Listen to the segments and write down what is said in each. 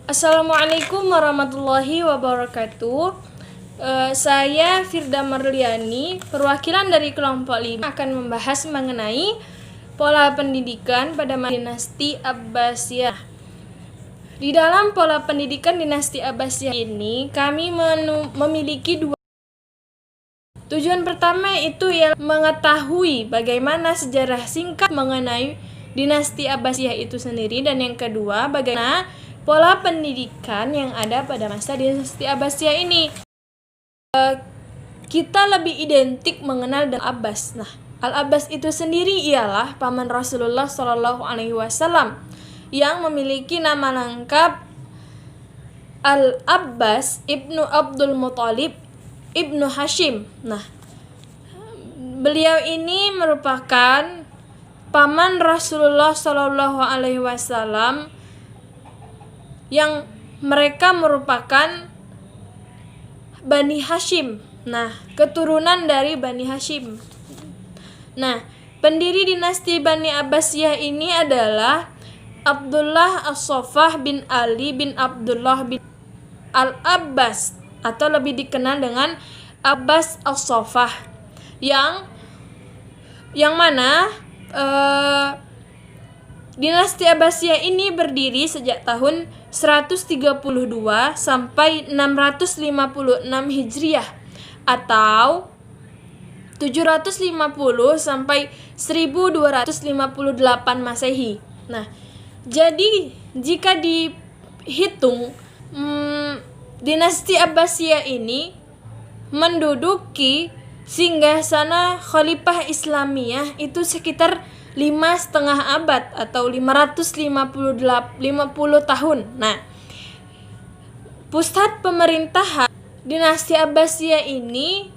Assalamualaikum warahmatullahi wabarakatuh. Saya Firda Marliani, perwakilan dari kelompok 5 akan membahas mengenai pola pendidikan pada dinasti Abbasiyah. Di dalam pola pendidikan dinasti Abbasiyah ini, kami memiliki dua tujuan. Pertama itu ialah mengetahui bagaimana sejarah singkat mengenai dinasti Abbasiyah itu sendiri, dan yang kedua bagaimana pola pendidikan yang ada pada masa dinasti Abbasiyah ini. Kita lebih identik mengenal dengan Abbas. Nah, Al-Abbas itu sendiri ialah paman Rasulullah SAW yang memiliki nama lengkap Al-Abbas ibnu Abdul Muthalib ibnu Hashim. Nah, beliau ini merupakan paman Rasulullah SAW yang mereka merupakan Bani Hashim. Nah, keturunan dari Bani Hashim. Nah, pendiri dinasti Bani Abbasiyah ini adalah Abdullah As-Saffah bin Ali bin Abdullah bin Al-Abbas, atau lebih dikenal dengan Abbas As-Saffah, yang mana dinasti Abbasiyah ini berdiri sejak tahun 132 sampai 656 Hijriah atau 750 sampai 1258 Masehi. Nah, jadi jika dihitung dinasti Abbasiyah ini menduduki singgasana Khalifah Islamiyah itu sekitar 5,5 abad atau 550 tahun. Nah, pusat pemerintahan dinasti Abbasiyah ini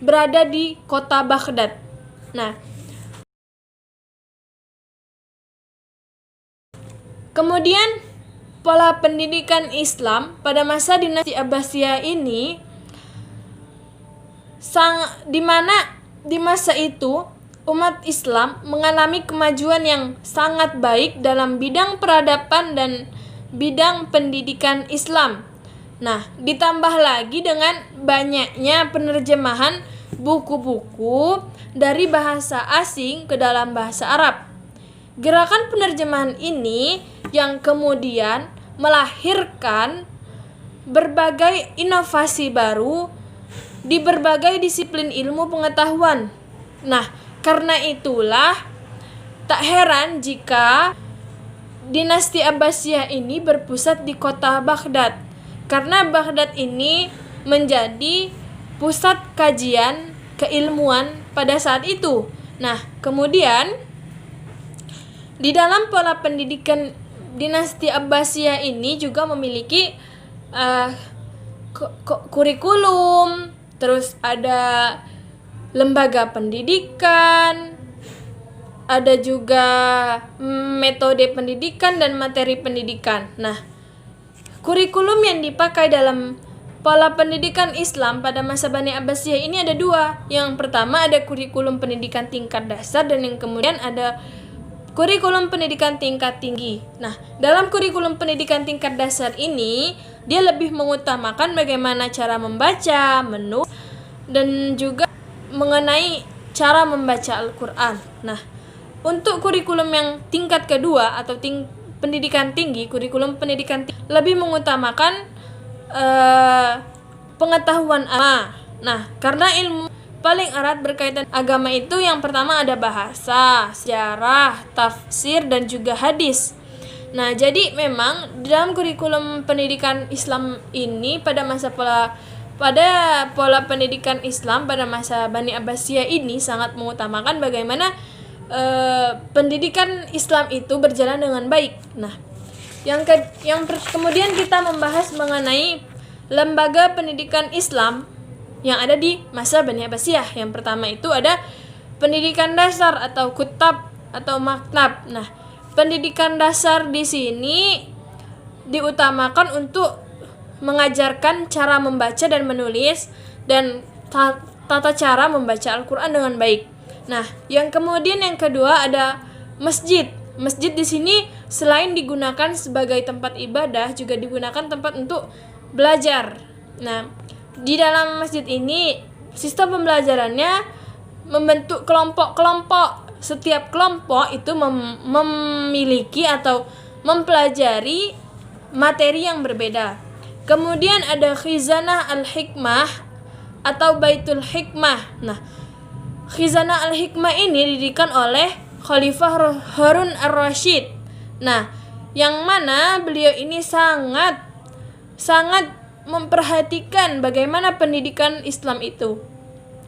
berada di kota Baghdad. Nah, kemudian pola pendidikan Islam pada masa dinasti Abbasiyah ini di mana di masa itu umat Islam mengalami kemajuan yang sangat baik dalam bidang peradaban dan bidang pendidikan Islam. Nah, ditambah lagi dengan banyaknya penerjemahan buku-buku dari bahasa asing ke dalam bahasa Arab. Gerakan penerjemahan ini yang kemudian melahirkan berbagai inovasi baru di berbagai disiplin ilmu pengetahuan. Nah, karena itulah tak heran jika dinasti Abbasiyah ini berpusat di kota Baghdad, karena Baghdad ini menjadi pusat kajian keilmuan pada saat itu. Nah, kemudian di dalam pola pendidikan dinasti Abbasiyah ini juga memiliki kurikulum, terus ada lembaga pendidikan, ada juga metode pendidikan dan materi pendidikan. Nah, kurikulum yang dipakai dalam pola pendidikan Islam pada masa Bani Abbasiyah ini ada dua. Yang pertama ada kurikulum pendidikan tingkat dasar, dan yang kemudian ada kurikulum pendidikan tingkat tinggi. Nah, dalam kurikulum pendidikan tingkat dasar ini, dia lebih mengutamakan bagaimana cara membaca, menulis, dan juga mengenai cara membaca Al-Quran. Nah, untuk kurikulum yang tingkat kedua atau pendidikan tinggi, kurikulum pendidikan tinggi lebih mengutamakan pengetahuan agama. Nah, karena ilmu paling erat berkaitan agama itu yang pertama ada bahasa, sejarah, tafsir, dan juga hadis. Nah, jadi memang dalam kurikulum pendidikan Islam ini pada pola pendidikan Islam pada masa Bani Abbasiyah ini sangat mengutamakan bagaimana pendidikan Islam itu berjalan dengan baik. Nah, kemudian kita membahas mengenai lembaga pendidikan Islam yang ada di masa Bani Abbasiyah. Yang pertama itu ada pendidikan dasar atau kutab atau maktab. Nah, pendidikan dasar di sini diutamakan untuk mengajarkan cara membaca dan menulis dan tata cara membaca Al-Quran dengan baik. Nah, yang kedua ada masjid. Masjid di sini selain digunakan sebagai tempat ibadah, juga digunakan tempat untuk belajar. Nah, di dalam masjid ini sistem pembelajarannya membentuk kelompok-kelompok. Setiap kelompok itu memiliki atau mempelajari materi yang berbeda. Kemudian ada Khizanah Al-Hikmah atau Baitul Hikmah. Nah, Khizanah Al-Hikmah ini didirikan oleh Khalifah Harun Ar-Rasyid. Nah, yang mana beliau ini sangat memperhatikan bagaimana pendidikan Islam itu.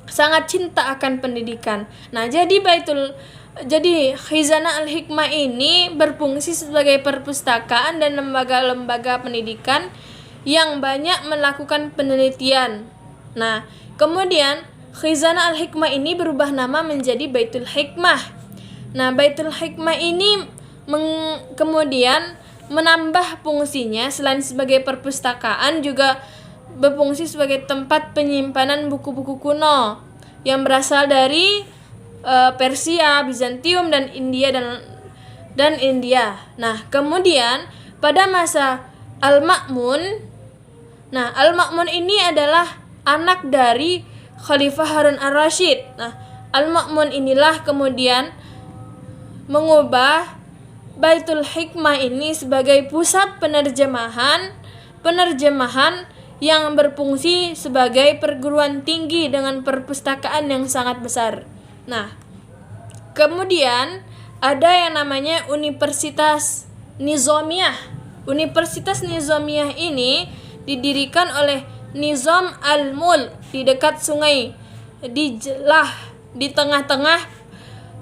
Sangat cinta akan pendidikan. Nah, jadi Khizanah Al-Hikmah ini berfungsi sebagai perpustakaan dan lembaga-lembaga pendidikan yang banyak melakukan penelitian. Nah, kemudian Khizanah Al-Hikmah ini berubah nama menjadi Baitul Hikmah. Nah, Baitul Hikmah ini kemudian menambah fungsinya, selain sebagai perpustakaan juga berfungsi sebagai tempat penyimpanan buku-buku kuno yang berasal dari Persia, Bizantium dan India. Nah, kemudian pada masa Al-Ma'mun, Al-Ma'mun ini adalah anak dari Khalifah Harun Ar-Rasyid. Nah, Al-Ma'mun inilah kemudian mengubah Baitul Hikmah ini sebagai pusat penerjemahan yang berfungsi sebagai perguruan tinggi dengan perpustakaan yang sangat besar. Nah, kemudian ada yang namanya Universitas Nizamiyah. Universitas Nizamiyah ini didirikan oleh Nizam Al-Mulk di dekat sungai Dijlah di tengah-tengah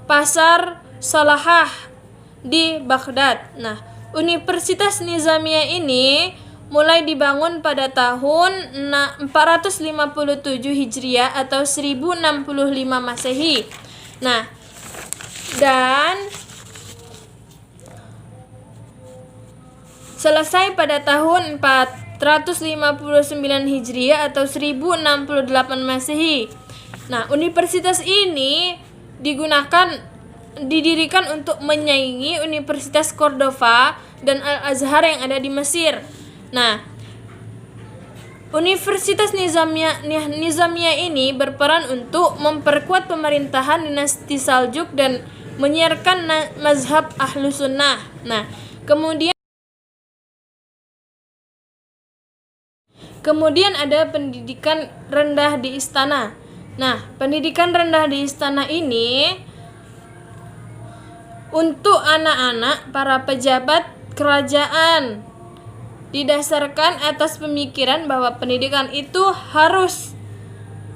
pasar Salahah di Baghdad. Nah, Universitas Nizamiyah ini mulai dibangun pada tahun 457 Hijriah atau 1065 Masehi. Nah, dan selesai pada tahun 459 Hijriah atau 1068 Masehi. Nah, universitas ini didirikan untuk menyaingi Universitas Cordova dan Al-Azhar yang ada di Mesir. Nah, Universitas Nizamiyah ini berperan untuk memperkuat pemerintahan dinasti Saljuk dan menyiarkan mazhab Ahlus Sunnah. Nah, Kemudian ada pendidikan rendah di istana. Nah, pendidikan rendah di istana ini untuk anak-anak para pejabat kerajaan, didasarkan atas pemikiran bahwa pendidikan itu harus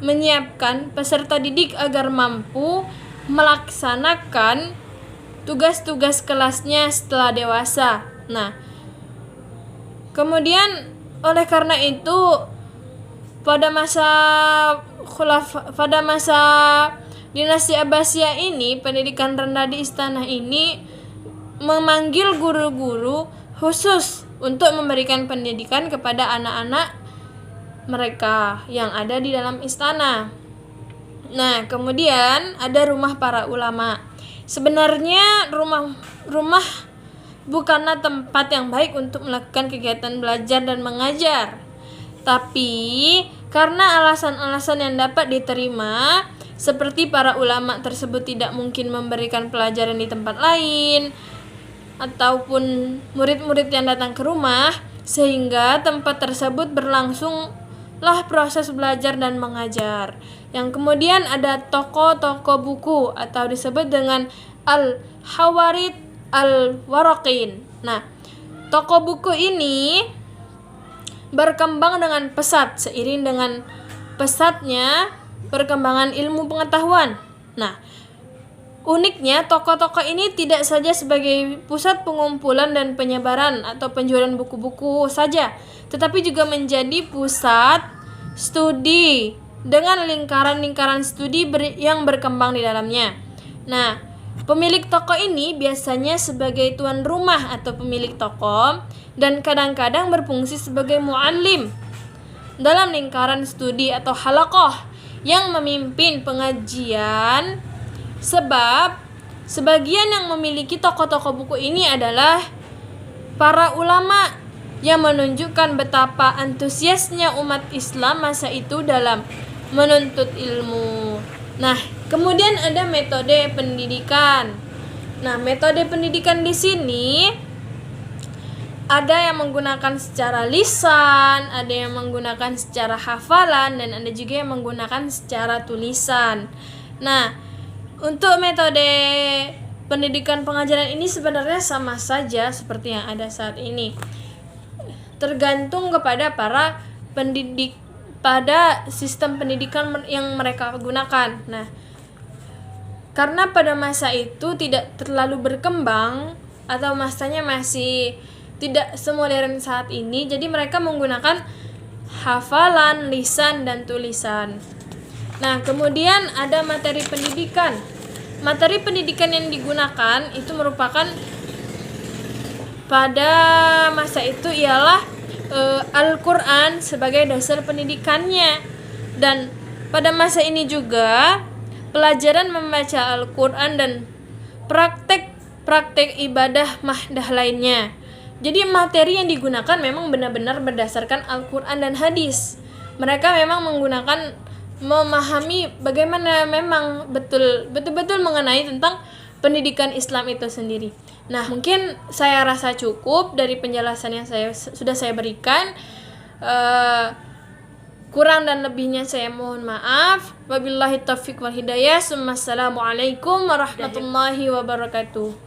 menyiapkan peserta didik agar mampu melaksanakan tugas-tugas kelasnya setelah dewasa. Nah, kemudian oleh karena itu pada masa dinasti Abbasiyah ini, pendidikan rendah di istana ini memanggil guru-guru khusus untuk memberikan pendidikan kepada anak-anak mereka yang ada di dalam istana. Nah, kemudian ada rumah para ulama. Sebenarnya rumah bukanlah tempat yang baik untuk melakukan kegiatan belajar dan mengajar. Tapi karena alasan-alasan yang dapat diterima, seperti para ulama tersebut tidak mungkin memberikan pelajaran di tempat lain, ataupun murid-murid yang datang ke rumah, sehingga tempat tersebut berlangsunglah proses belajar dan mengajar. Yang kemudian ada toko-toko buku atau disebut dengan Al-Hawarid Al-Waraqin. Nah, toko buku ini berkembang dengan pesat seiring dengan pesatnya perkembangan ilmu pengetahuan. Nah, uniknya toko-toko ini tidak saja sebagai pusat pengumpulan dan penyebaran atau penjualan buku-buku saja, tetapi juga menjadi pusat studi dengan lingkaran-lingkaran studi yang berkembang di dalamnya. Nah, pemilik toko ini biasanya sebagai tuan rumah atau pemilik toko dan kadang-kadang berfungsi sebagai muallim dalam lingkaran studi atau halaqah yang memimpin pengajian, sebab sebagian yang memiliki toko-toko buku ini adalah para ulama yang menunjukkan betapa antusiasnya umat Islam masa itu dalam menuntut ilmu. Nah, kemudian ada metode pendidikan. Nah, metode pendidikan di sini ada yang menggunakan secara lisan, ada yang menggunakan secara hafalan, dan ada juga yang menggunakan secara tulisan. Nah, untuk metode pendidikan pengajaran ini sebenarnya sama saja seperti yang ada saat ini. Tergantung kepada para pendidik pada sistem pendidikan yang mereka gunakan. Nah, karena pada masa itu tidak terlalu berkembang atau masanya masih tidak semodern saat ini, jadi mereka menggunakan hafalan, lisan, dan tulisan. Nah, kemudian ada materi pendidikan. Materi pendidikan yang digunakan itu merupakan pada masa itu ialah Al-Quran sebagai dasar pendidikannya. Dan pada masa ini juga pelajaran membaca Al-Quran dan praktek ibadah mahdah lainnya. Jadi materi yang digunakan memang benar-benar berdasarkan Al-Quran dan hadis. Mereka memang memahami bagaimana memang betul-betul mengenai tentang pendidikan Islam itu sendiri. Nah, mungkin saya rasa cukup dari penjelasan yang sudah saya berikan. Kurang dan lebihnya saya mohon maaf. Wabillahi taufiq wal hidayah. Assalamualaikum warahmatullahi wabarakatuh.